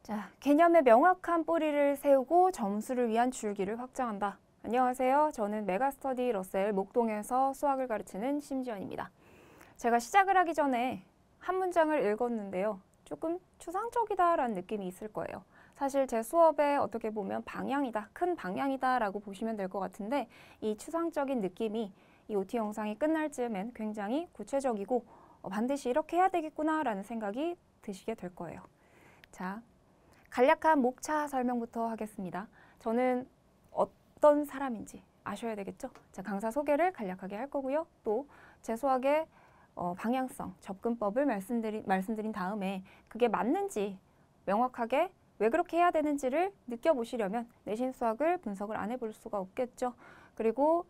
자, 개념의 명확한 뿌리를 세우고 점수를 위한 줄기를 확장한다. 안녕하세요. 저는 메가스터디 러셀 목동에서 수학을 가르치는 심지연입니다. 제가 시작을 하기 전에 한 문장을 읽었는데요. 조금 추상적이다라는 느낌이 있을 거예요. 사실 제 수업에 어떻게 보면 방향이다, 큰 방향이다 라고 보시면 될 것 같은데 이 추상적인 느낌이 이 OT 영상이 끝날 즈음엔 굉장히 구체적이고 반드시 이렇게 해야 되겠구나 라는 생각이 드시게 될 거예요. 자, 간략한 목차 설명부터 하겠습니다. 저는 어떤 사람인지 아셔야 되겠죠? 자, 강사 소개를 간략하게 할 거고요. 또 제 수학의 방향성, 접근법을 말씀드린 다음에 그게 맞는지 명확하게 왜 그렇게 해야 되는지를 느껴보시려면 내신 수학을 분석을 안 해볼 수가 없겠죠. 그리고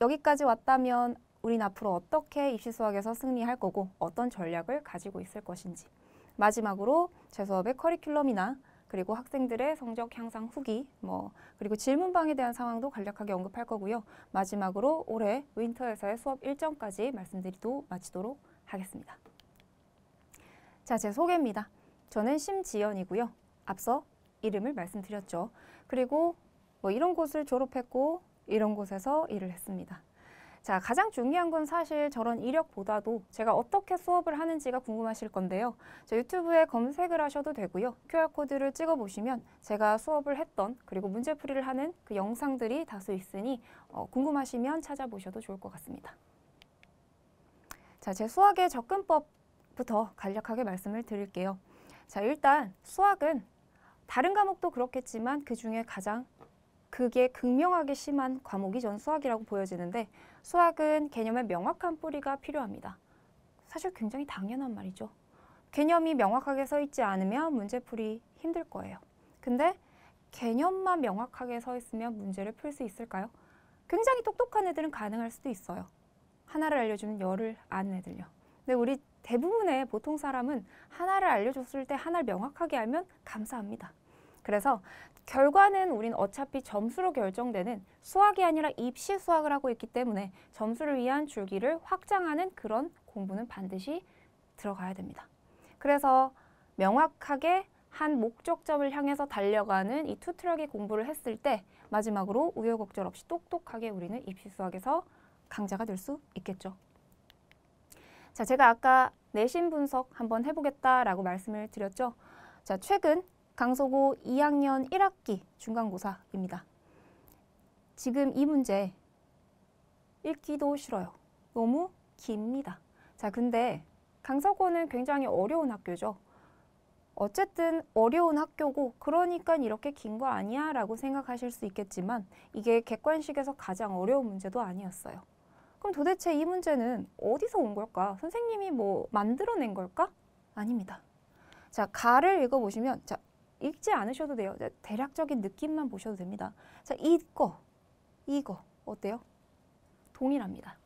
여기까지 왔다면 우린 앞으로 어떻게 입시 수학에서 승리할 거고 어떤 전략을 가지고 있을 것인지 마지막으로 제 수업의 커리큘럼이나 그리고 학생들의 성적 향상 후기, 그리고 질문방에 대한 상황도 간략하게 언급할 거고요. 마지막으로 올해 윈터에서의 수업 일정까지 말씀드리고 마치도록 하겠습니다. 자, 제 소개입니다. 저는 심지연이고요. 앞서 이름을 말씀드렸죠. 그리고 이런 곳을 졸업했고 이런 곳에서 일을 했습니다. 자, 가장 중요한 건 사실 저런 이력보다도 제가 어떻게 수업을 하는지가 궁금하실 건데요. 저 유튜브에 검색을 하셔도 되고요. QR코드를 찍어보시면 제가 수업을 했던 그리고 문제풀이를 하는 그 영상들이 다수 있으니 궁금하시면 찾아보셔도 좋을 것 같습니다. 자, 제 수학의 접근법부터 간략하게 말씀을 드릴게요. 자, 일단 수학은 다른 과목도 그렇겠지만 그 중에 가장 그게 극명하게 심한 과목이 전 수학이라고 보여지는데 수학은 개념의 명확한 뿌리가 필요합니다. 사실 굉장히 당연한 말이죠. 개념이 명확하게 서 있지 않으면 문제풀이 힘들 거예요. 근데 개념만 명확하게 서 있으면 문제를 풀 수 있을까요? 굉장히 똑똑한 애들은 가능할 수도 있어요. 하나를 알려주면 열을 아는 애들요. 근데 우리 대부분의 보통 사람은 하나를 알려줬을 때 하나를 명확하게 알면 감사합니다. 그래서 결과는 우린 어차피 점수로 결정되는 수학이 아니라 입시 수학을 하고 있기 때문에 점수를 위한 줄기를 확장하는 그런 공부는 반드시 들어가야 됩니다. 그래서 명확하게 한 목적점을 향해서 달려가는 이 투트럭의 공부를 했을 때 마지막으로 우여곡절 없이 똑똑하게 우리는 입시 수학에서 강자가 될 수 있겠죠. 자, 제가 아까 내신 분석 한번 해보겠다라고 말씀을 드렸죠. 자, 최근 강서고 2학년 1학기 중간고사입니다. 지금 이 문제 읽기도 싫어요. 너무 깁니다. 자, 근데 강서고는 굉장히 어려운 학교죠. 어쨌든 어려운 학교고 그러니까 이렇게 긴 거 아니야? 라고 생각하실 수 있겠지만 이게 객관식에서 가장 어려운 문제도 아니었어요. 그럼 도대체 이 문제는 어디서 온 걸까? 선생님이 만들어낸 걸까? 아닙니다. 자, 가를 읽어보시면 자, 읽지 않으셔도 돼요. 대략적인 느낌만 보셔도 됩니다. 자, 이거 어때요? 동일합니다.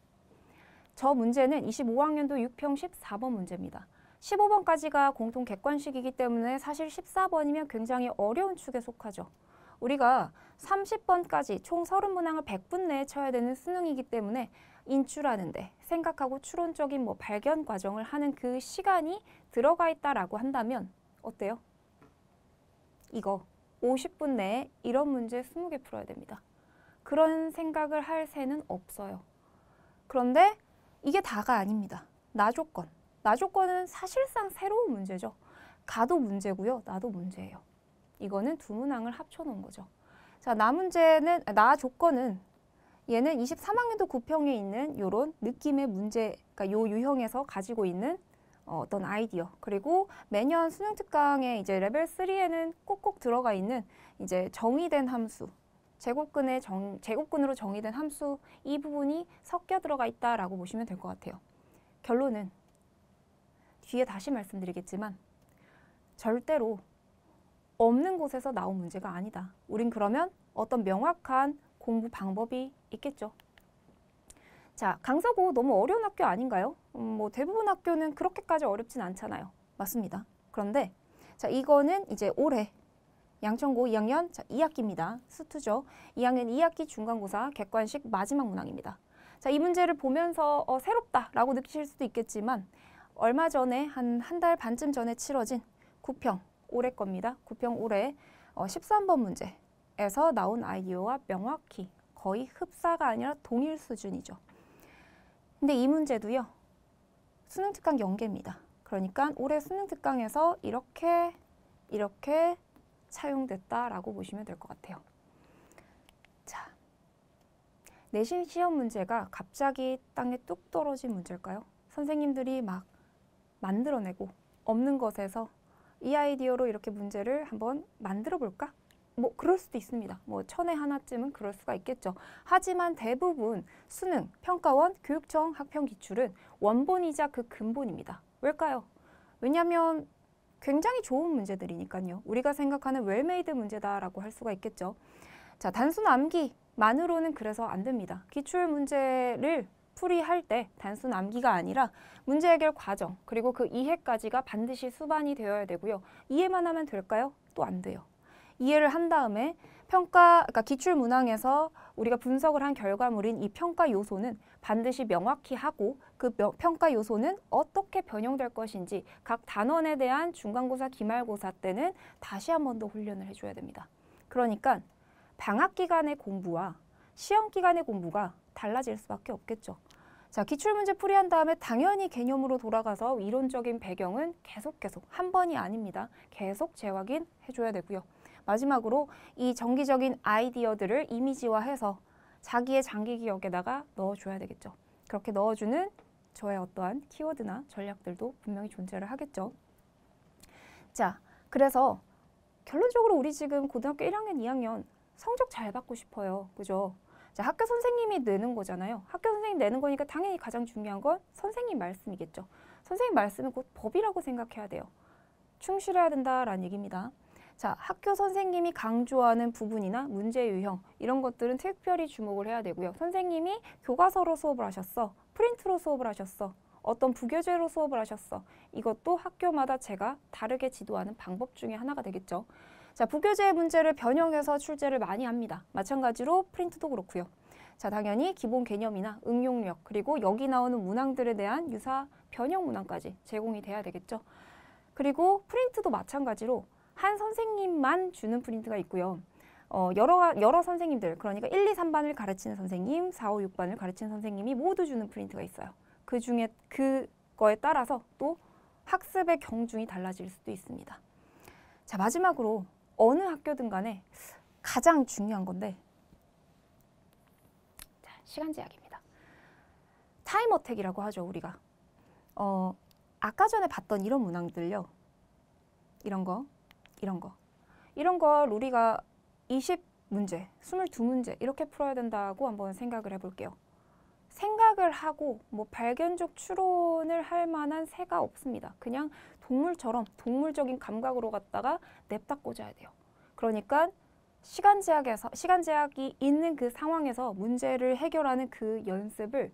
저 문제는 25학년도 6평 14번 문제입니다. 15번까지가 공통 객관식이기 때문에 사실 14번이면 굉장히 어려운 축에 속하죠. 우리가 30번까지 총 30문항을 100분 내에 쳐야 되는 수능이기 때문에 인출하는데 생각하고 추론적인 발견 과정을 하는 그 시간이 들어가 있다라고 한다면 어때요? 이거 50분 내에 이런 문제 20개 풀어야 됩니다. 그런 생각을 할 새는 없어요. 그런데 이게 다가 아닙니다. 나조건. 나조건은 사실상 새로운 문제죠. 가도 문제고요. 나도 문제예요. 이거는 두 문항을 합쳐놓은 거죠. 자, 나조건은 얘는 23학년도 9평에 있는 이런 느낌의 문제, 그러니까 요 유형에서 가지고 있는 어떤 아이디어, 그리고 매년 수능 특강에 이제 레벨 3에는 꼭꼭 들어가 있는 이제 정의된 함수, 제곱근으로 정의된 함수, 이 부분이 섞여 들어가 있다라고 보시면 될 것 같아요. 결론은 뒤에 다시 말씀드리겠지만 절대로 없는 곳에서 나온 문제가 아니다. 우린 그러면 어떤 명확한 공부 방법이 있겠죠. 자, 강서고 너무 어려운 학교 아닌가요? 대부분 학교는 그렇게까지 어렵진 않잖아요. 맞습니다. 그런데 자, 이거는 이제 올해 양천고 2학년 2학기입니다. 수투죠. 2학년 2학기 중간고사 객관식 마지막 문항입니다. 자, 이 문제를 보면서 새롭다라고 느끼실 수도 있겠지만 얼마 전에 한 달 반쯤 전에 치러진 9평 올해 겁니다. 구평 올해 13번 문제에서 나온 아이디어와 명확히 거의 흡사가 아니라 동일 수준이죠. 근데 이 문제도요. 수능 특강 연계입니다. 그러니까 올해 수능 특강에서 이렇게 차용됐다라고 보시면 될 것 같아요. 자, 내신 시험 문제가 갑자기 땅에 뚝 떨어진 문제일까요? 선생님들이 막 만들어내고 없는 것에서 이 아이디어로 이렇게 문제를 한번 만들어 볼까? 뭐 그럴 수도 있습니다. 뭐 천에 하나쯤은 그럴 수가 있겠죠. 하지만 대부분 수능, 평가원, 교육청 학평 기출은 원본이자 그 근본입니다. 왜일까요? 왜냐하면 굉장히 좋은 문제들이니까요. 우리가 생각하는 웰메이드 문제다라고 할 수가 있겠죠. 자, 단순 암기만으로는 그래서 안 됩니다. 기출 문제를 풀이할 때 단순 암기가 아니라 문제 해결 과정 그리고 그 이해까지가 반드시 수반이 되어야 되고요. 이해만 하면 될까요? 또 안 돼요. 이해를 한 다음에 그러니까 기출 문항에서 우리가 분석을 한 결과물인 이 평가 요소는 반드시 명확히 하고 그 평가 요소는 어떻게 변형될 것인지 각 단원에 대한 중간고사, 기말고사 때는 다시 한 번 더 훈련을 해줘야 됩니다. 그러니까 방학 기간의 공부와 시험 기간의 공부가 달라질 수밖에 없겠죠. 자, 기출문제 풀이한 다음에 당연히 개념으로 돌아가서 이론적인 배경은 계속 한 번이 아닙니다. 계속 재확인해줘야 되고요. 마지막으로 이 정기적인 아이디어들을 이미지화해서 자기의 장기 기억에다가 넣어줘야 되겠죠. 그렇게 넣어주는 저의 어떠한 키워드나 전략들도 분명히 존재를 하겠죠. 자, 그래서 결론적으로 우리 지금 고등학교 1학년, 2학년 성적 잘 받고 싶어요. 그죠? 자, 학교 선생님이 내는 거잖아요. 학교 선생님이 내는 거니까 당연히 가장 중요한 건 선생님 말씀이겠죠. 선생님 말씀은 곧 법이라고 생각해야 돼요. 충실해야 된다라는 얘기입니다. 자, 학교 선생님이 강조하는 부분이나 문제 유형 이런 것들은 특별히 주목을 해야 되고요. 선생님이 교과서로 수업을 하셨어. 프린트로 수업을 하셨어. 어떤 부교재로 수업을 하셨어. 이것도 학교마다 제가 다르게 지도하는 방법 중에 하나가 되겠죠. 자, 부교재 문제를 변형해서 출제를 많이 합니다. 마찬가지로 프린트도 그렇고요. 자, 당연히 기본 개념이나 응용력 그리고 여기 나오는 문항들에 대한 유사 변형 문항까지 제공이 돼야 되겠죠. 그리고 프린트도 마찬가지로 한 선생님만 주는 프린트가 있고요. 여러 선생님들, 그러니까 1, 2, 3반을 가르치는 선생님, 4, 5, 6반을 가르치는 선생님이 모두 주는 프린트가 있어요. 그 중에 그거에 따라서 또 학습의 경중이 달라질 수도 있습니다. 자, 마지막으로 어느 학교든 간에 가장 중요한 건데 자, 시간 제약입니다. 타임 어택이라고 하죠, 우리가. 아까 전에 봤던 이런 문항들요. 이런 걸 우리가 20문제, 22문제 이렇게 풀어야 된다고 한번 생각을 해볼게요. 생각을 하고 뭐 발견적 추론을 할 만한 새가 없습니다. 그냥 동물처럼 동물적인 감각으로 갖다가 냅다 꽂아야 돼요. 그러니까 시간 제약이 있는 그 상황에서 문제를 해결하는 그 연습을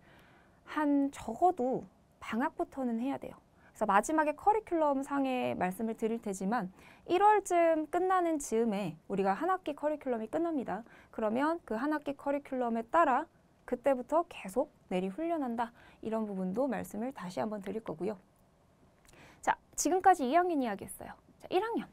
한 적어도 방학부터는 해야 돼요. 그래서 마지막에 커리큘럼 상의 말씀을 드릴 테지만 1월쯤 끝나는 즈음에 우리가 한 학기 커리큘럼이 끝납니다. 그러면 그 한 학기 커리큘럼에 따라 그때부터 계속 내리 훈련한다. 이런 부분도 말씀을 다시 한번 드릴 거고요. 자, 지금까지 2학년 이야기했어요. 자, 1학년.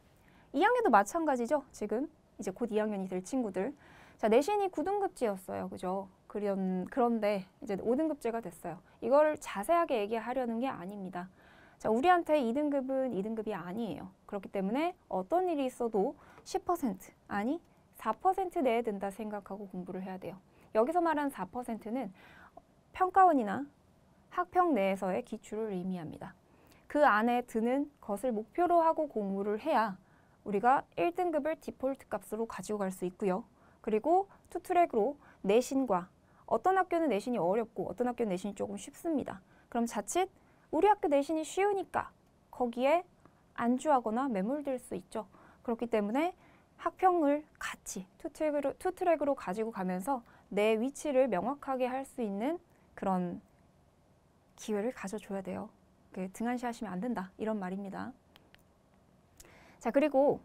2학년도 마찬가지죠. 지금 이제 곧 2학년이 될 친구들. 자, 내신이 9등급제였어요. 그죠? 그런데 이제 5등급제가 됐어요. 이걸 자세하게 얘기하려는 게 아닙니다. 자, 우리한테 2등급은 2등급이 아니에요. 그렇기 때문에 어떤 일이 있어도 10% 아니 4% 내에 든다 생각하고 공부를 해야 돼요. 여기서 말하는 4%는 평가원이나 학평 내에서의 기출을 의미합니다. 그 안에 드는 것을 목표로 하고 공부를 해야 우리가 1등급을 디폴트 값으로 가지고 갈 수 있고요. 그리고 투트랙으로 내신과 어떤 학교는 내신이 어렵고 어떤 학교는 내신이 조금 쉽습니다. 그럼 자칫 우리 학교 내신이 쉬우니까 거기에 안주하거나 매몰될 수 있죠. 그렇기 때문에 학평을 같이 투트랙으로 가지고 가면서 내 위치를 명확하게 할 수 있는 그런 기회를 가져줘야 돼요. 등한시하시면 안 된다. 이런 말입니다. 자, 그리고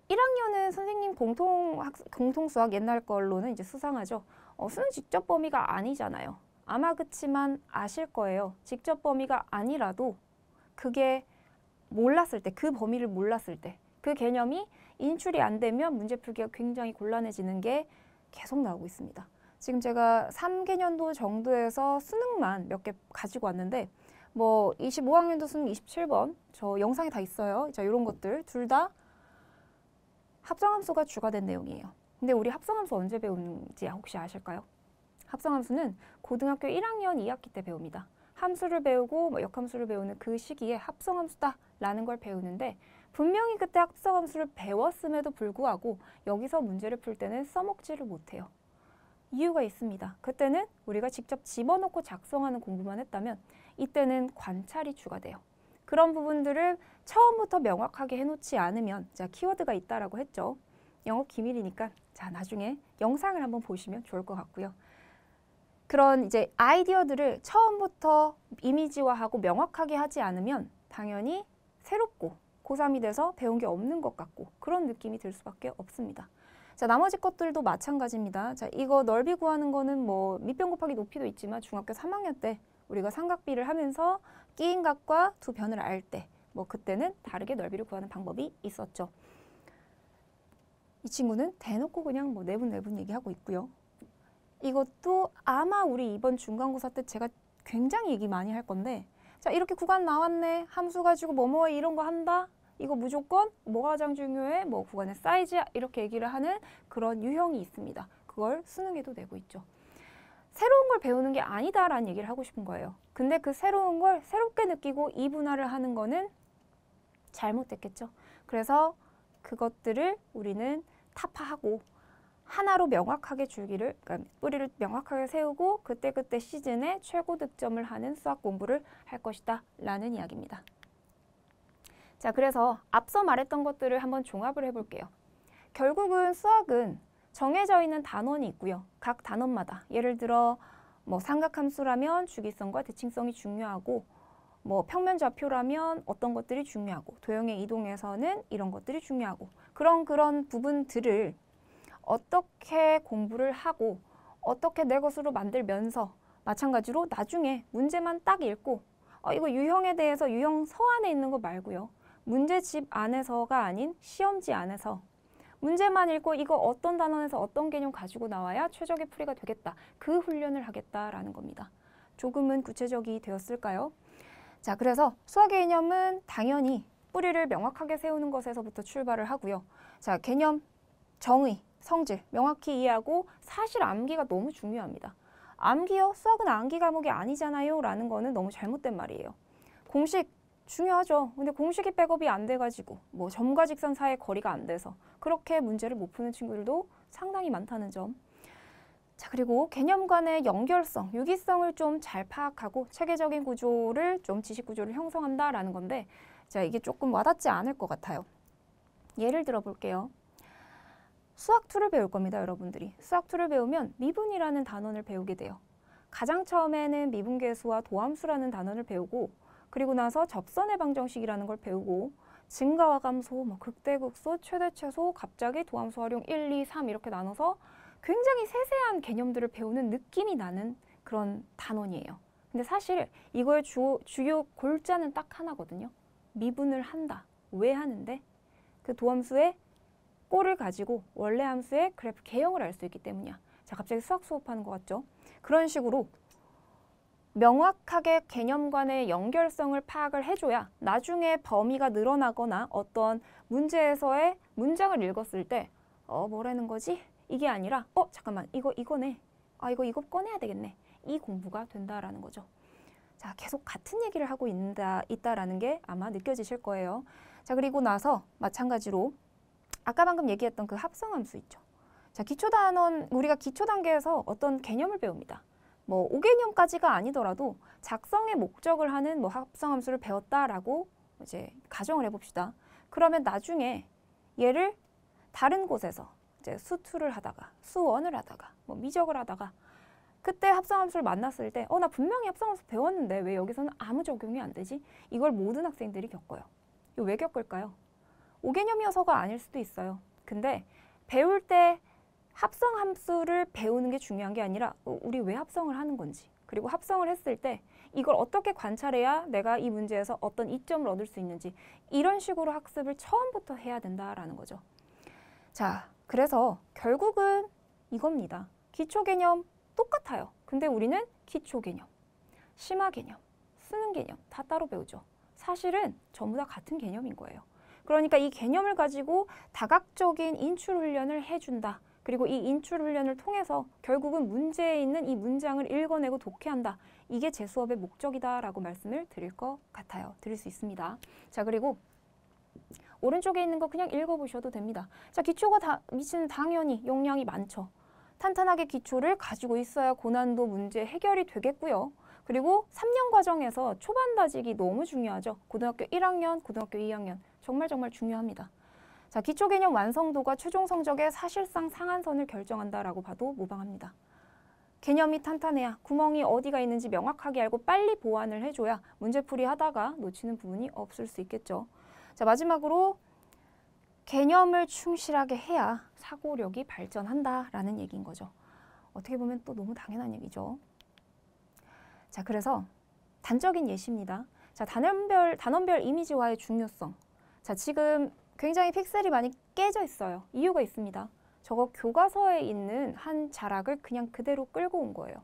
1학년은 선생님 공통수학 옛날 걸로는 이제 수상하죠. 수능 직접 범위가 아니잖아요. 아마 그치만 아실 거예요. 직접 범위가 아니라도 그게 몰랐을 때, 그 범위를 몰랐을 때 그 개념이 인출이 안 되면 문제 풀기가 굉장히 곤란해지는 게 계속 나오고 있습니다. 지금 제가 3개년도 정도에서 수능만 몇 개 가지고 왔는데 뭐 25학년도 수능 27번 저 영상에 다 있어요. 자, 이런 것들 둘 다 합성함수가 주가 된 내용이에요. 근데 우리 합성함수 언제 배우는지 혹시 아실까요? 합성함수는 고등학교 1학년 2학기 때 배웁니다. 함수를 배우고 뭐 역함수를 배우는 그 시기에 합성함수다라는 걸 배우는데 분명히 그때 합성함수를 배웠음에도 불구하고 여기서 문제를 풀 때는 써먹지를 못해요. 이유가 있습니다. 그때는 우리가 직접 집어넣고 작성하는 공부만 했다면 이때는 관찰이 주가 돼요. 그런 부분들을 처음부터 명확하게 해놓지 않으면 자, 키워드가 있다라고 했죠. 영업 기밀이니까 자, 나중에 영상을 한번 보시면 좋을 것 같고요. 그런 이제 아이디어들을 처음부터 이미지화하고 명확하게 하지 않으면 당연히 새롭고 고3이 돼서 배운 게 없는 것 같고 그런 느낌이 들 수밖에 없습니다. 자, 나머지 것들도 마찬가지입니다. 자, 이거 넓이 구하는 거는 뭐 밑변 곱하기 높이도 있지만 중학교 3학년 때 우리가 삼각비를 하면서 끼인 각과 두 변을 알 때 뭐 그때는 다르게 넓이를 구하는 방법이 있었죠. 이 친구는 대놓고 그냥 뭐 내분 얘기하고 있고요. 이것도 아마 우리 이번 중간고사 때 제가 굉장히 얘기 많이 할 건데 자, 이렇게 구간 나왔네. 함수 가지고 뭐뭐 이런 거 한다. 이거 무조건 뭐가 가장 중요해? 뭐 구간의 사이즈야. 이렇게 얘기를 하는 그런 유형이 있습니다. 그걸 수능에도 내고 있죠. 새로운 걸 배우는 게 아니다라는 얘기를 하고 싶은 거예요. 근데 그 새로운 걸 새롭게 느끼고 이분화를 하는 거는 잘못됐겠죠. 그래서 그것들을 우리는 타파하고 하나로 명확하게 줄기를, 그러니까 뿌리를 명확하게 세우고 그때그때 시즌에 최고 득점을 하는 수학 공부를 할 것이다 라는 이야기입니다. 자, 그래서 앞서 말했던 것들을 한번 종합을 해볼게요. 결국은 수학은 정해져 있는 단원이 있고요. 각 단원마다 예를 들어 뭐 삼각함수라면 주기성과 대칭성이 중요하고 뭐 평면좌표라면 어떤 것들이 중요하고 도형의 이동에서는 이런 것들이 중요하고 그런 부분들을 어떻게 공부를 하고 어떻게 내 것으로 만들면서 마찬가지로 나중에 문제만 딱 읽고 이거 유형에 대해서 유형 서안에 있는 거 말고요. 문제집 안에서가 아닌 시험지 안에서 문제만 읽고 이거 어떤 단원에서 어떤 개념 가지고 나와야 최적의 풀이가 되겠다. 그 훈련을 하겠다라는 겁니다. 조금은 구체적이 되었을까요? 자, 그래서 수학의 개념은 당연히 뿌리를 명확하게 세우는 것에서부터 출발을 하고요. 자, 개념, 정의, 성질 명확히 이해하고 사실 암기가 너무 중요합니다. 암기요? 수학은 암기 과목이 아니잖아요 라는 거는 너무 잘못된 말이에요. 공식 중요하죠. 근데 공식이 백업이 안 돼가지고 뭐 점과 직선 사이의 거리가 안 돼서 그렇게 문제를 못 푸는 친구들도 상당히 많다는 점. 자, 그리고 개념 간의 연결성, 유기성을 좀 잘 파악하고 체계적인 구조를 좀 지식 구조를 형성한다라는 건데 자, 이게 조금 와닿지 않을 것 같아요. 예를 들어 볼게요. 수학2를 배울 겁니다, 여러분들이. 수학2를 배우면 미분이라는 단원을 배우게 돼요. 가장 처음에는 미분계수와 도함수라는 단원을 배우고 그리고 나서 접선의 방정식이라는 걸 배우고 증가와 감소, 뭐 극대극소, 최대최소, 갑자기 도함수 활용 1, 2, 3 이렇게 나눠서 굉장히 세세한 개념들을 배우는 느낌이 나는 그런 단원이에요. 근데 사실 이거의 주요 골자는 딱 하나거든요. 미분을 한다. 왜 하는데? 그 도함수의 꼴을 가지고 원래 함수의 그래프 개형을 알 수 있기 때문이야. 자, 갑자기 수학 수업하는 것 같죠? 그런 식으로 명확하게 개념 간의 연결성을 파악을 해줘야 나중에 범위가 늘어나거나 어떤 문제에서의 문장을 읽었을 때 뭐라는 거지? 이게 아니라 잠깐만 이거네. 이거 꺼내야 되겠네. 이 공부가 된다라는 거죠. 자, 계속 같은 얘기를 하고 있다라는 게 아마 느껴지실 거예요. 자, 그리고 나서 마찬가지로 아까 방금 얘기했던 그 합성함수 있죠. 자, 기초단원, 우리가 기초 단계에서 어떤 개념을 배웁니다. 뭐 5개념까지가 아니더라도 작성의 목적을 하는 뭐 합성함수를 배웠다라고 이제 가정을 해봅시다. 그러면 나중에 얘를 다른 곳에서 이제 수2를 하다가 수1을 하다가 뭐 미적을 하다가 그때 합성함수를 만났을 때 나 분명히 합성함수 배웠는데 왜 여기서는 아무 적용이 안 되지? 이걸 모든 학생들이 겪어요. 이거 왜 겪을까요? 5개념이어서가 아닐 수도 있어요. 근데 배울 때 합성함수를 배우는 게 중요한 게 아니라 우리 왜 합성을 하는 건지 그리고 합성을 했을 때 이걸 어떻게 관찰해야 내가 이 문제에서 어떤 이점을 얻을 수 있는지 이런 식으로 학습을 처음부터 해야 된다라는 거죠. 자, 그래서 결국은 이겁니다. 기초 개념 똑같아요. 근데 우리는 기초 개념, 심화 개념, 쓰는 개념 다 따로 배우죠. 사실은 전부 다 같은 개념인 거예요. 그러니까 이 개념을 가지고 다각적인 인출 훈련을 해준다. 그리고 이 인출 훈련을 통해서 결국은 문제에 있는 이 문장을 읽어내고 독해한다. 이게 제 수업의 목적이다라고 말씀을 드릴 것 같아요. 드릴 수 있습니다. 자, 그리고 오른쪽에 있는 거 그냥 읽어보셔도 됩니다. 자, 기초가 미치는 당연히 용량이 많죠. 탄탄하게 기초를 가지고 있어야 고난도 문제 해결이 되겠고요. 그리고 3년 과정에서 초반 다지기 너무 중요하죠. 고등학교 1학년, 고등학교 2학년 정말 중요합니다. 자, 기초 개념 완성도가 최종 성적의 사실상 상한선을 결정한다라고 봐도 무방합니다. 개념이 탄탄해야 구멍이 어디가 있는지 명확하게 알고 빨리 보완을 해줘야 문제풀이 하다가 놓치는 부분이 없을 수 있겠죠. 자, 마지막으로 개념을 충실하게 해야 사고력이 발전한다라는 얘기인 거죠. 어떻게 보면 또 너무 당연한 얘기죠. 자, 그래서 단적인 예시입니다. 자, 단원별 이미지화의 중요성. 자, 지금 굉장히 픽셀이 많이 깨져 있어요. 이유가 있습니다. 저거 교과서에 있는 한 자락을 그냥 그대로 끌고 온 거예요.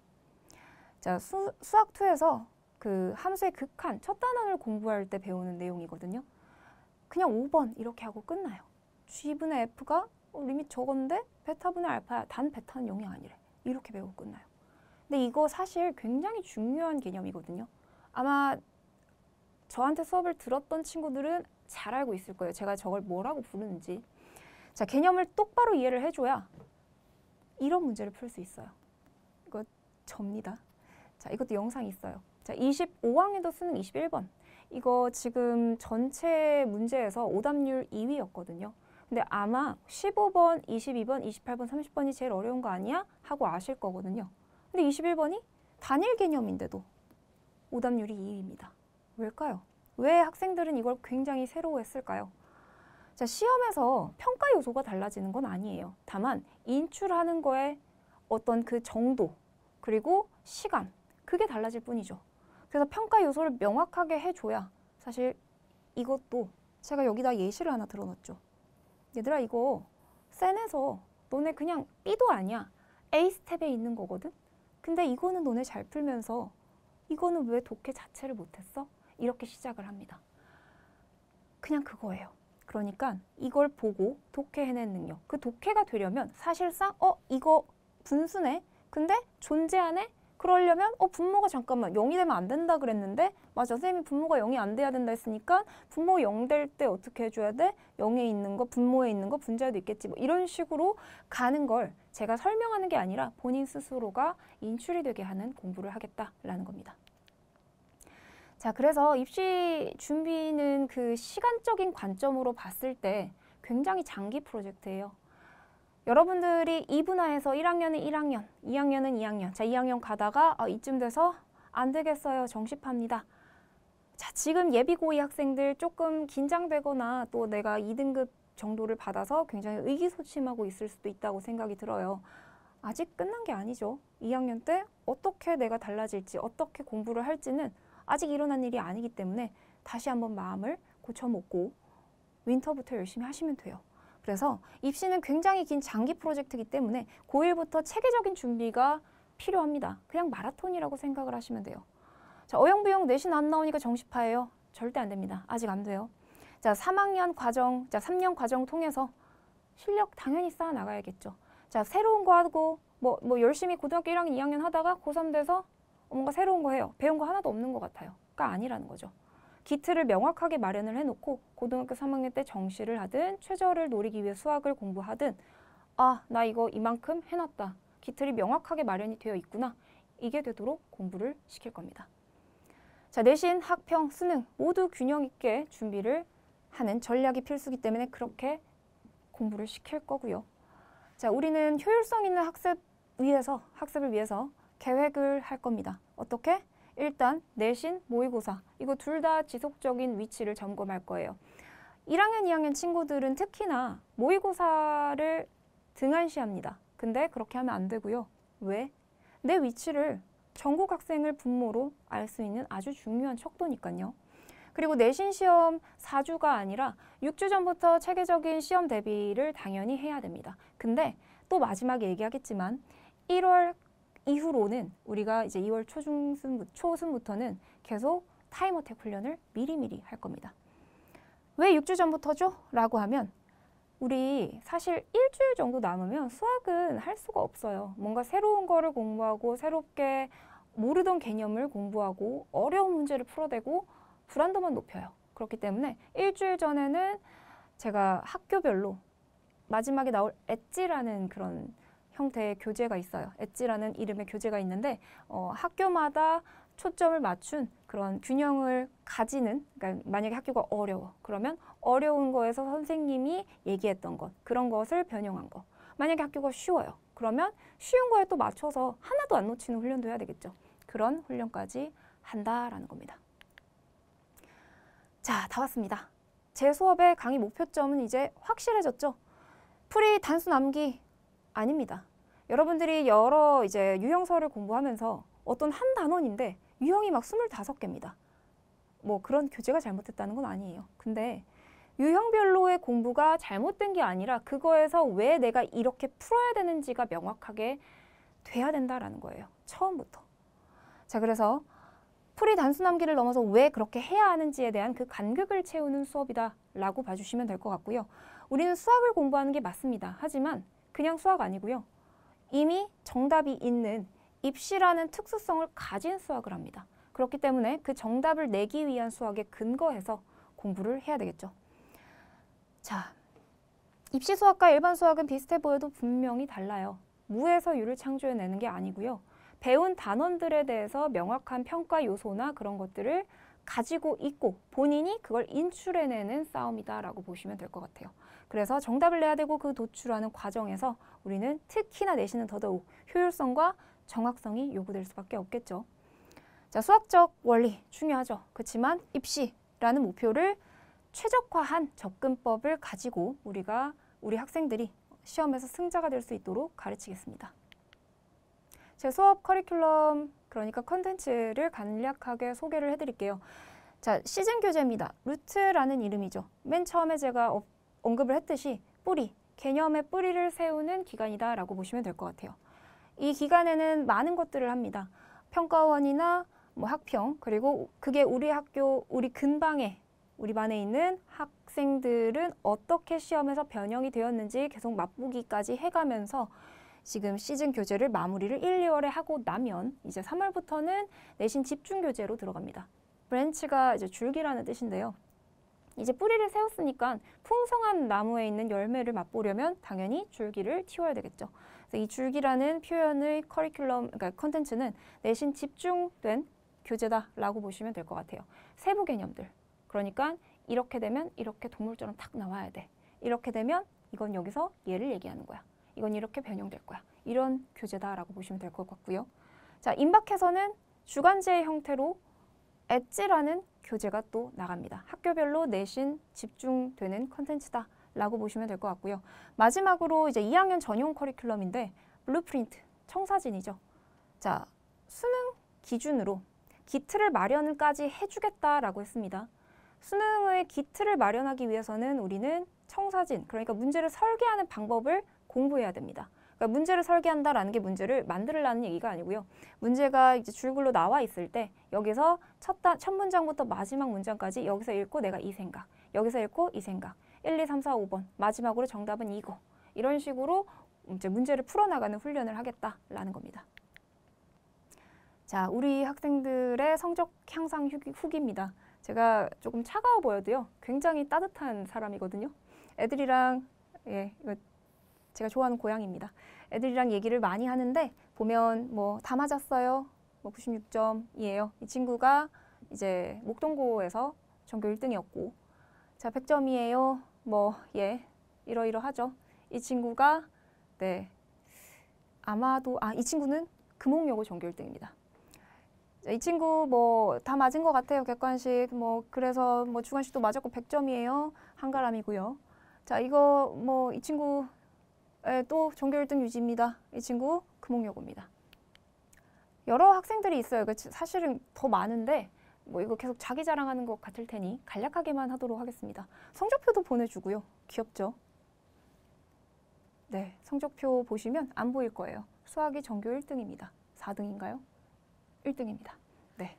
자, 수학2에서 그 함수의 극한, 첫 단원을 공부할 때 배우는 내용이거든요. 그냥 5번 이렇게 하고 끝나요. G분의 F가 리밋 저건데 베타분의 알파야. 단 베타는 0이 아니래. 이렇게 배우고 끝나요. 근데 이거 사실 굉장히 중요한 개념이거든요. 아마 저한테 수업을 들었던 친구들은 잘 알고 있을 거예요. 제가 저걸 뭐라고 부르는지. 자, 개념을 똑바로 이해를 해줘야 이런 문제를 풀 수 있어요. 이거 접니다. 자, 이것도 영상이 있어요. 자, 25학년도 수능 21번. 이거 지금 전체 문제에서 오답률 2위였거든요. 근데 아마 15번, 22번, 28번, 30번이 제일 어려운 거 아니야? 하고 아실 거거든요. 근데 21번이 단일 개념인데도 오답률이 2위입니다. 왜일까요? 왜 학생들은 이걸 굉장히 새로워했을까요? 자, 시험에서 평가 요소가 달라지는 건 아니에요. 다만 인출하는 거에 어떤 그 정도 그리고 시간 그게 달라질 뿐이죠. 그래서 평가 요소를 명확하게 해줘야 사실 이것도 제가 여기다 예시를 하나 들어놨죠. 얘들아 이거 센에서 너네 그냥 B도 아니야. A 스텝에 있는 거거든. 근데 이거는 너네 잘 풀면서 이거는 왜 독해 자체를 못했어? 이렇게 시작을 합니다. 그냥 그거예요. 그러니까 이걸 보고 독해해낸 능력. 그 독해가 되려면 사실상 이거 분수네? 근데 존재하네? 그러려면 분모가 잠깐만 0이 되면 안 된다 그랬는데 맞아 선생님이 분모가 0이 안 돼야 된다 했으니까 분모 0 될 때 어떻게 해줘야 돼? 0에 있는 거 분모에 있는 거 분자에도 있겠지 뭐 이런 식으로 가는 걸 제가 설명하는 게 아니라 본인 스스로가 인출이 되게 하는 공부를 하겠다라는 겁니다. 자, 그래서 입시 준비는 그 시간적인 관점으로 봤을 때 굉장히 장기 프로젝트예요. 여러분들이 2분화해서 1학년은 1학년, 2학년은 2학년. 자, 2학년 가다가 이쯤 돼서 안 되겠어요. 정시합니다. 자, 지금 예비고2 학생들 조금 긴장되거나 또 내가 2등급 정도를 받아서 굉장히 의기소침하고 있을 수도 있다고 생각이 들어요. 아직 끝난 게 아니죠. 2학년 때 어떻게 내가 달라질지, 어떻게 공부를 할지는 아직 일어난 일이 아니기 때문에 다시 한번 마음을 고쳐먹고 윈터부터 열심히 하시면 돼요. 그래서 입시는 굉장히 긴 장기 프로젝트이기 때문에 고1부터 체계적인 준비가 필요합니다. 그냥 마라톤이라고 생각을 하시면 돼요. 자, 어영부영 내신 안 나오니까 정시파예요. 절대 안 됩니다. 아직 안 돼요. 자, 3학년 과정, 자, 3년 과정 통해서 실력 당연히 쌓아 나가야겠죠. 자, 새로운 거 하고 뭐 열심히 고등학교 1학년, 2학년 하다가 고3 돼서 뭔가 새로운 거 해요. 배운 거 하나도 없는 것 같아요. 그러니까 아니라는 거죠. 기틀을 명확하게 마련을 해놓고 고등학교 3학년 때 정시를 하든 최저를 노리기 위해 수학을 공부하든 나 이거 이만큼 해놨다. 기틀이 명확하게 마련이 되어 있구나. 이게 되도록 공부를 시킬 겁니다. 자, 내신, 학평, 수능 모두 균형 있게 준비를 하는 전략이 필수기 때문에 그렇게 공부를 시킬 거고요. 자, 우리는 효율성 있는 학습을 위해서 계획을 할 겁니다. 어떻게? 일단 내신, 모의고사 이거 둘 다 지속적인 위치를 점검할 거예요. 1학년, 2학년 친구들은 특히나 모의고사를 등한시합니다. 근데 그렇게 하면 안 되고요. 왜? 내 위치를 전국 학생을 분모로 알 수 있는 아주 중요한 척도니까요. 그리고 내신 시험 4주가 아니라 6주 전부터 체계적인 시험 대비를 당연히 해야 됩니다. 근데 또 마지막에 얘기하겠지만 1월 이후로는 우리가 이제 2월 초순부터는 계속 타임어택 훈련을 미리미리 할 겁니다. 왜 6주 전부터죠? 라고 하면 우리 사실 일주일 정도 남으면 수학은 할 수가 없어요. 뭔가 새로운 거를 공부하고 새롭게 모르던 개념을 공부하고 어려운 문제를 풀어대고 불안도만 높여요. 그렇기 때문에 일주일 전에는 제가 학교별로 마지막에 나올 엣지라는 그런 형태의 교재가 있어요. 엣지라는 이름의 교재가 있는데 학교마다 초점을 맞춘 그런 균형을 가지는, 그러니까 만약에 학교가 어려워. 그러면 어려운 거에서 선생님이 얘기했던 것, 그런 것을 변형한 거. 만약에 학교가 쉬워요. 그러면 쉬운 거에 또 맞춰서 하나도 안 놓치는 훈련도 해야 되겠죠. 그런 훈련까지 한다라는 겁니다. 자, 다 왔습니다. 제 수업의 강의 목표점은 이제 확실해졌죠. 풀이 단순 암기 아닙니다. 여러분들이 여러 이제 유형서를 공부하면서 어떤 한 단원인데 유형이 막 25개입니다. 뭐 그런 교재가 잘못됐다는 건 아니에요. 근데 유형별로의 공부가 잘못된 게 아니라 그거에서 왜 내가 이렇게 풀어야 되는지가 명확하게 돼야 된다라는 거예요. 처음부터. 자, 그래서 풀이 단순 암기를 넘어서 왜 그렇게 해야 하는지에 대한 그 간극을 채우는 수업이다 라고 봐주시면 될 것 같고요. 우리는 수학을 공부하는 게 맞습니다. 하지만 그냥 수학 아니고요. 이미 정답이 있는 입시라는 특수성을 가진 수학을 합니다. 그렇기 때문에 그 정답을 내기 위한 수학에 근거해서 공부를 해야 되겠죠. 자, 입시 수학과 일반 수학은 비슷해 보여도 분명히 달라요. 무에서 유를 창조해내는 게 아니고요. 배운 단원들에 대해서 명확한 평가 요소나 그런 것들을 가지고 있고 본인이 그걸 인출해내는 싸움이다라고 보시면 될 것 같아요. 그래서 정답을 내야 되고 그 도출하는 과정에서 우리는 특히나 내신은 더더욱 효율성과 정확성이 요구될 수밖에 없겠죠. 자, 수학적 원리 중요하죠. 그렇지만 입시라는 목표를 최적화한 접근법을 가지고 우리 학생들이 시험에서 승자가 될 수 있도록 가르치겠습니다. 제 수업 커리큘럼, 그러니까 컨텐츠를 간략하게 소개를 해드릴게요. 자, 시즌 교재입니다. 루트라는 이름이죠. 맨 처음에 제가 언급을 했듯이 뿌리, 개념의 뿌리를 세우는 기간이다라고 보시면 될 것 같아요. 이 기간에는 많은 것들을 합니다. 평가원이나 뭐 학평, 그리고 그게 우리 학교, 우리 근방에, 우리 반에 있는 학생들은 어떻게 시험에서 변형이 되었는지 계속 맛보기까지 해가면서 지금 시즌 교재를 마무리를 1, 2월에 하고 나면 이제 3월부터는 내신 집중 교재로 들어갑니다. 브랜치가 이제 줄기라는 뜻인데요. 이제 뿌리를 세웠으니까 풍성한 나무에 있는 열매를 맛보려면 당연히 줄기를 틔워야 되겠죠. 그래서 이 줄기라는 표현의 커리큘럼, 그러니까 컨텐츠는 내신 집중된 교재다라고 보시면 될 것 같아요. 세부 개념들. 그러니까 이렇게 되면 이렇게 동물처럼 탁 나와야 돼. 이렇게 되면 이건 여기서 얘를 얘기하는 거야. 이건 이렇게 변형될 거야. 이런 교재다라고 보시면 될 것 같고요. 자, 임박해서는 주간제 형태로 엣지라는 교재가 또 나갑니다. 학교별로 내신 집중되는 컨텐츠다라고 보시면 될 것 같고요. 마지막으로 이제 2학년 전용 커리큘럼인데 블루프린트, 청사진이죠. 자, 수능 기준으로 기틀을 마련까지 해주겠다라고 했습니다. 수능의 기틀을 마련하기 위해서는 우리는 청사진, 그러니까 문제를 설계하는 방법을 공부해야 됩니다. 그러니까 문제를 설계한다라는 게 문제를 만들으라는 얘기가 아니고요. 문제가 이제 줄글로 나와 있을 때 여기서 첫 문장부터 마지막 문장까지 여기서 읽고 내가 이 생각, 여기서 읽고 이 생각, 1, 2, 3, 4, 5번, 마지막으로 정답은 이거. 이런 식으로 이제 문제를 풀어나가는 훈련을 하겠다라는 겁니다. 자, 우리 학생들의 성적 향상 후기입니다. 제가 조금 차가워 보여도요. 굉장히 따뜻한 사람이거든요. 애들이랑, 이거 제가 좋아하는 고양이입니다. 애들이랑 얘기를 많이 하는데 보면 뭐 다 맞았어요. 뭐 96점이에요. 이 친구가 이제 목동고에서 전교 1등이었고 자, 100점이에요. 뭐 이러이러하죠. 이 친구가 아마도 이 친구는 금옥여고 전교 1등입니다. 이 친구 뭐 다 맞은 것 같아요. 객관식 뭐 그래서 뭐 주관식도 맞았고 100점이에요. 한가람이고요. 자, 이거 뭐 이 친구 또 전교 1등 유지입니다. 이 친구 금옥여고입니다. 여러 학생들이 있어요. 사실은 더 많은데 뭐 이거 계속 자기 자랑하는 것 같을 테니 간략하게만 하도록 하겠습니다. 성적표도 보내주고요. 귀엽죠? 네, 성적표 보시면 안 보일 거예요. 수학이 전교 1등입니다. 4등인가요? 1등입니다. 네,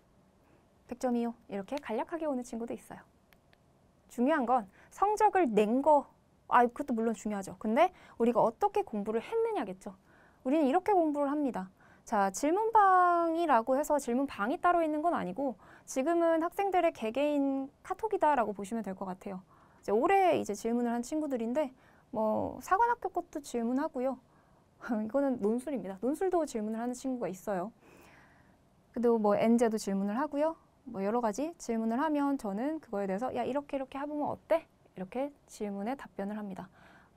100점이요. 이렇게 간략하게 오는 친구도 있어요. 중요한 건 성적을 낸 거, 그것도 물론 중요하죠. 근데 우리가 어떻게 공부를 했느냐겠죠. 우리는 이렇게 공부를 합니다. 자, 질문방이라고 해서 질문방이 따로 있는 건 아니고 지금은 학생들의 개개인 카톡이다라고 보시면 될 것 같아요. 올해 이제 질문을 한 친구들인데 뭐 사관학교 것도 질문하고요. 이거는 논술입니다. 논술도 질문을 하는 친구가 있어요. 그리고 뭐 엔제도 질문을 하고요. 뭐 여러 가지 질문을 하면 저는 그거에 대해서 야 이렇게 해보면 어때? 이렇게 질문에 답변을 합니다.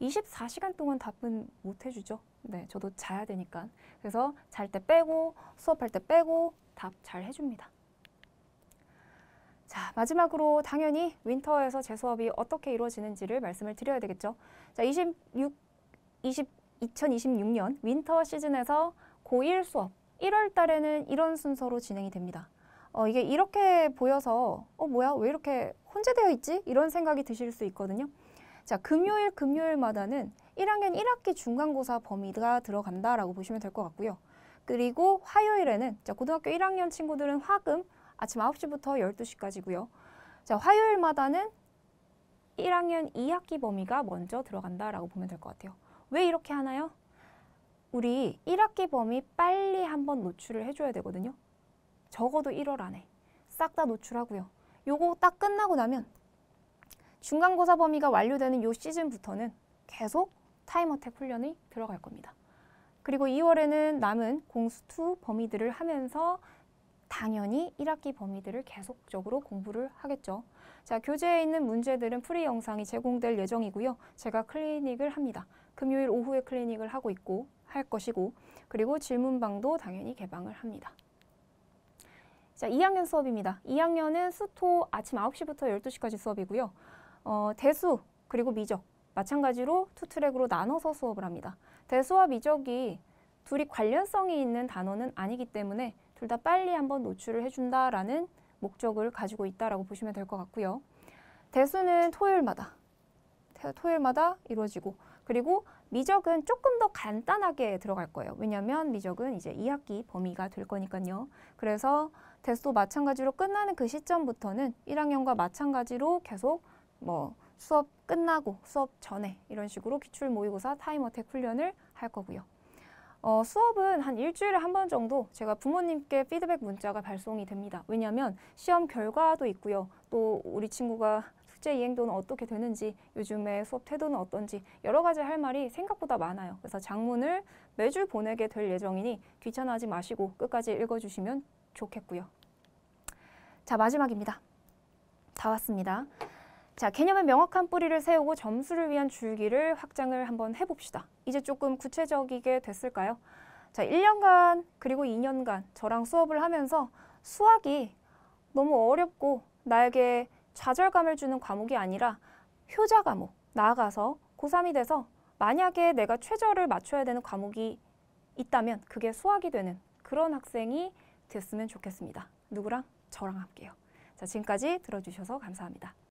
24시간 동안 답은 못 해주죠. 네, 저도 자야 되니까. 그래서 잘 때 빼고 수업할 때 빼고 답 잘 해줍니다. 자, 마지막으로 당연히 윈터에서 제 수업이 어떻게 이루어지는지를 말씀을 드려야 되겠죠. 자, 2026년 윈터 시즌에서 고1 수업 1월 달에는 이런 순서로 진행이 됩니다. 이게 이렇게 보여서 뭐야? 왜 이렇게 혼재되어 있지? 이런 생각이 드실 수 있거든요. 자, 금요일마다는 1학년 1학기 중간고사 범위가 들어간다라고 보시면 될 것 같고요. 그리고 화요일에는 자, 고등학교 1학년 친구들은 화금 아침 9시부터 12시까지고요. 자, 화요일마다는 1학년 2학기 범위가 먼저 들어간다라고 보면 될 것 같아요. 왜 이렇게 하나요? 우리 1학기 범위 빨리 한번 노출을 해줘야 되거든요. 적어도 1월 안에 싹 다 노출하고요. 요거 딱 끝나고 나면 중간고사 범위가 완료되는 요 시즌부터는 계속 타임어택 훈련이 들어갈 겁니다. 그리고 2월에는 남은 공수2 범위들을 하면서 당연히 1학기 범위들을 계속적으로 공부를 하겠죠. 자, 교재에 있는 문제들은 프리 영상이 제공될 예정이고요. 제가 클리닉을 합니다. 금요일 오후에 클리닉을 하고 있고 할 것이고 그리고 질문방도 당연히 개방을 합니다. 자, 2학년 수업입니다. 2학년은 수토 아침 9시부터 12시까지 수업이고요. 대수 그리고 미적 마찬가지로 투 트랙으로 나눠서 수업을 합니다. 대수와 미적이 둘이 관련성이 있는 단어는 아니기 때문에 둘 다 빨리 한번 노출을 해준다라는 목적을 가지고 있다라고 보시면 될 것 같고요. 대수는 토요일마다 이루어지고 그리고 미적은 조금 더 간단하게 들어갈 거예요. 왜냐하면 미적은 이제 2학기 범위가 될 거니까요. 그래서 대수도 마찬가지로 끝나는 그 시점부터는 1학년과 마찬가지로 계속 뭐 수업 끝나고 수업 전에 이런 식으로 기출 모의고사 타임어택 훈련을 할 거고요. 수업은 한 일주일에 한 번 정도 제가 부모님께 피드백 문자가 발송이 됩니다. 왜냐하면 시험 결과도 있고요. 또 우리 친구가 숙제 이행도는 어떻게 되는지, 요즘에 수업 태도는 어떤지 여러 가지 할 말이 생각보다 많아요. 그래서 장문을 매주 보내게 될 예정이니 귀찮아하지 마시고 끝까지 읽어주시면 좋겠고요. 자, 마지막입니다. 다 왔습니다. 자, 개념의 명확한 뿌리를 세우고 점수를 위한 줄기를 확장을 한번 해봅시다. 이제 조금 구체적이게 됐을까요? 자, 1년간 그리고 2년간 저랑 수업을 하면서 수학이 너무 어렵고 나에게 좌절감을 주는 과목이 아니라 효자 과목, 나아가서 고3이 돼서 만약에 내가 최저를 맞춰야 되는 과목이 있다면 그게 수학이 되는 그런 학생이 됐으면 좋겠습니다. 누구랑? 저랑 함께요. 자, 지금까지 들어주셔서 감사합니다.